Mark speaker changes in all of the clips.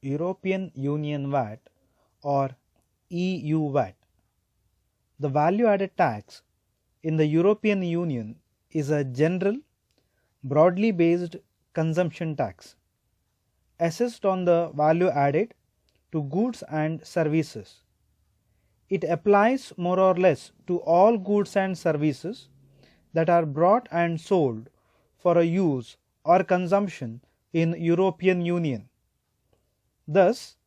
Speaker 1: European Union VAT or EU VAT. The value added tax in the European Union is a general, broadly based consumption tax assessed on the value added to goods and services. It applies more or less to all goods and services that are bought and sold for a use or consumption in European Union. Thus,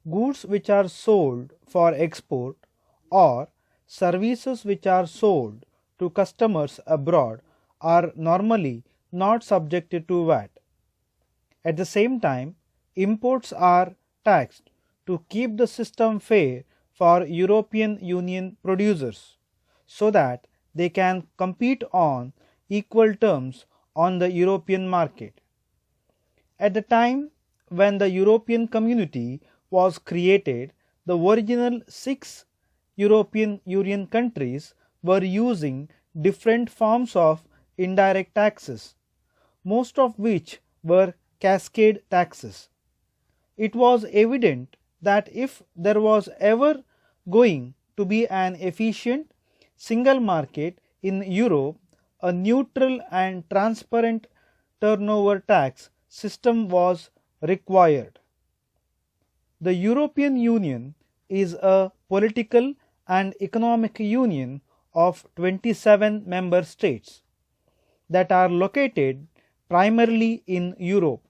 Speaker 1: goods which are sold for export or services which are sold to customers abroad are normally not subjected to VAT. At the same time, imports are taxed to keep the system fair for European Union producers so that they can compete on equal terms on the European market. At the time when the European Community was created, the original 6 European Union countries were using different forms of indirect taxes, most of which were cascade taxes. It was evident that if there was ever going to be an efficient single market in Europe, a neutral and transparent turnover tax system was required. The European Union is a political and economic union of 27 member states that are located primarily in Europe.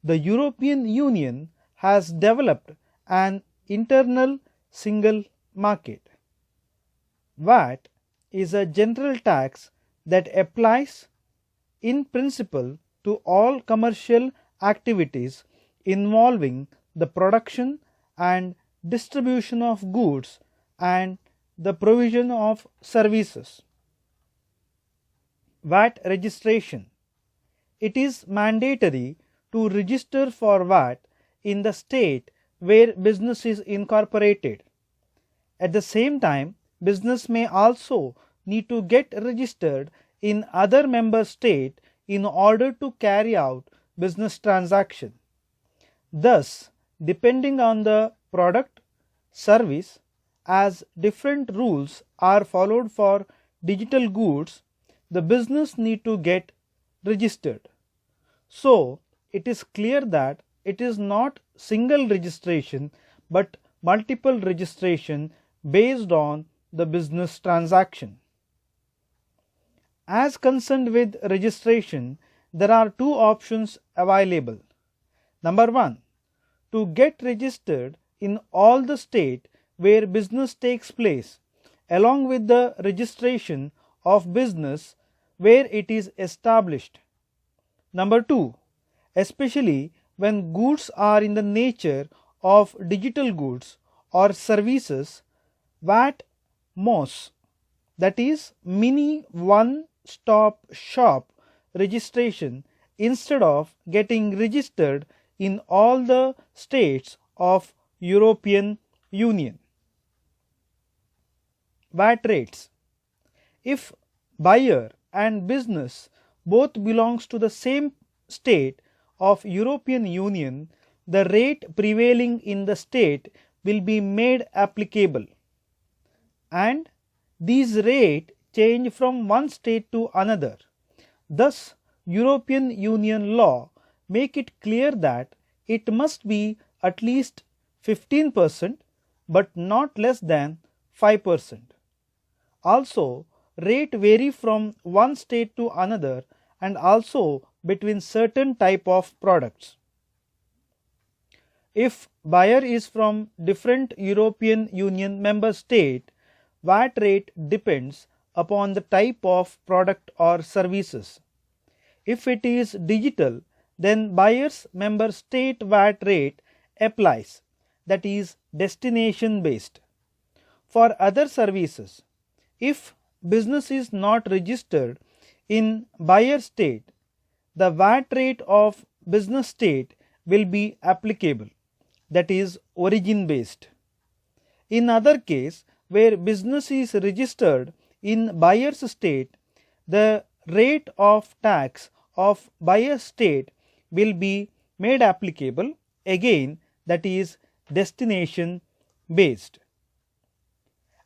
Speaker 1: The European Union has developed an internal single market. VAT is a general tax that applies in principle to all commercial activities involving the production and distribution of goods and the provision of services. VAT registration. It is mandatory to register for VAT in the state where business is incorporated. At the same time, business may also need to get registered in other member state in order to carry out business transaction. Thus, depending on the product, service, as different rules are followed for digital goods, the business need to get registered. So, it is clear that it is not single registration but multiple registration based on the business transaction. As concerned with registration, there are two options available. Number 1, to get registered in all the state where business takes place along with the registration of business where it is established. Number 2, especially when goods are in the nature of digital goods or services, VAT MOS, that is mini one-stop shop registration instead of getting registered in all the states of European Union. VAT rates. If buyer and business both belongs to the same state of European Union, the rate prevailing in the state will be made applicable, and these rates change from one state to another. Thus, European Union law make it clear that it must be at least 15% but not less than 5%. Also, rate vary from one state to another and also between certain type of products. If buyer is from different European Union member state, VAT rate depends upon the type of product or services. If it is digital, then buyer's member state VAT rate applies, that is destination based. For other services, if business is not registered in buyer state, the VAT rate of business state will be applicable, that is origin based. In other case, where business is registered in buyer's state, the rate of tax of buyer's state will be made applicable, again that is destination based.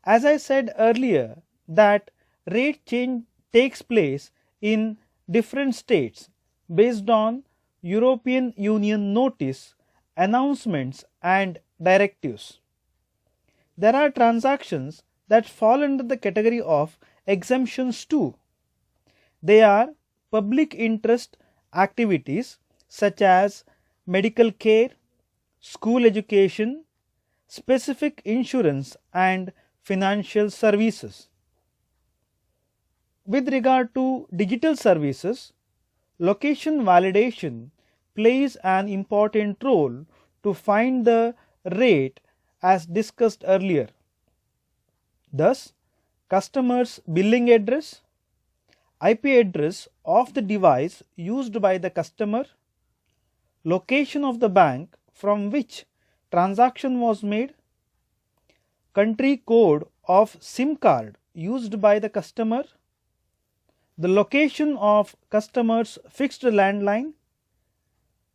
Speaker 1: As I said earlier that rate change takes place in different states based on European Union notice, announcements and directives. There are transactions that fall under the category of exemptions too. They are public interest activities such as medical care, school education, specific insurance and financial services. With regard to digital services, location validation plays an important role to find the rate as discussed earlier. Thus, customer's billing address, IP address of the device used by the customer, location of the bank from which transaction was made, country code of SIM card used by the customer, the location of customer's fixed landline,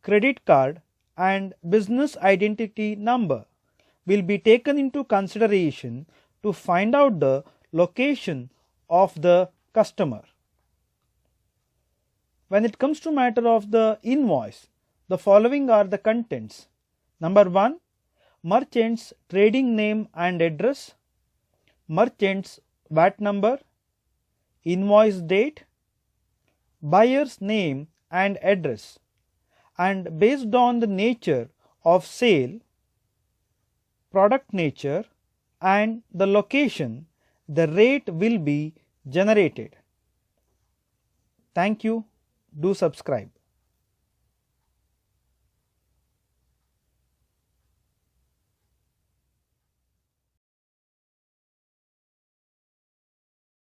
Speaker 1: credit card and business identity number will be taken into consideration to find out the location of the customer. When it comes to matter of the invoice, the following are the contents. Number 1, merchant's trading name and address, merchant's VAT number, invoice date, buyer's name and address, and based on the nature of sale, product nature and the location, the rate will be generated. Thank you. Do subscribe.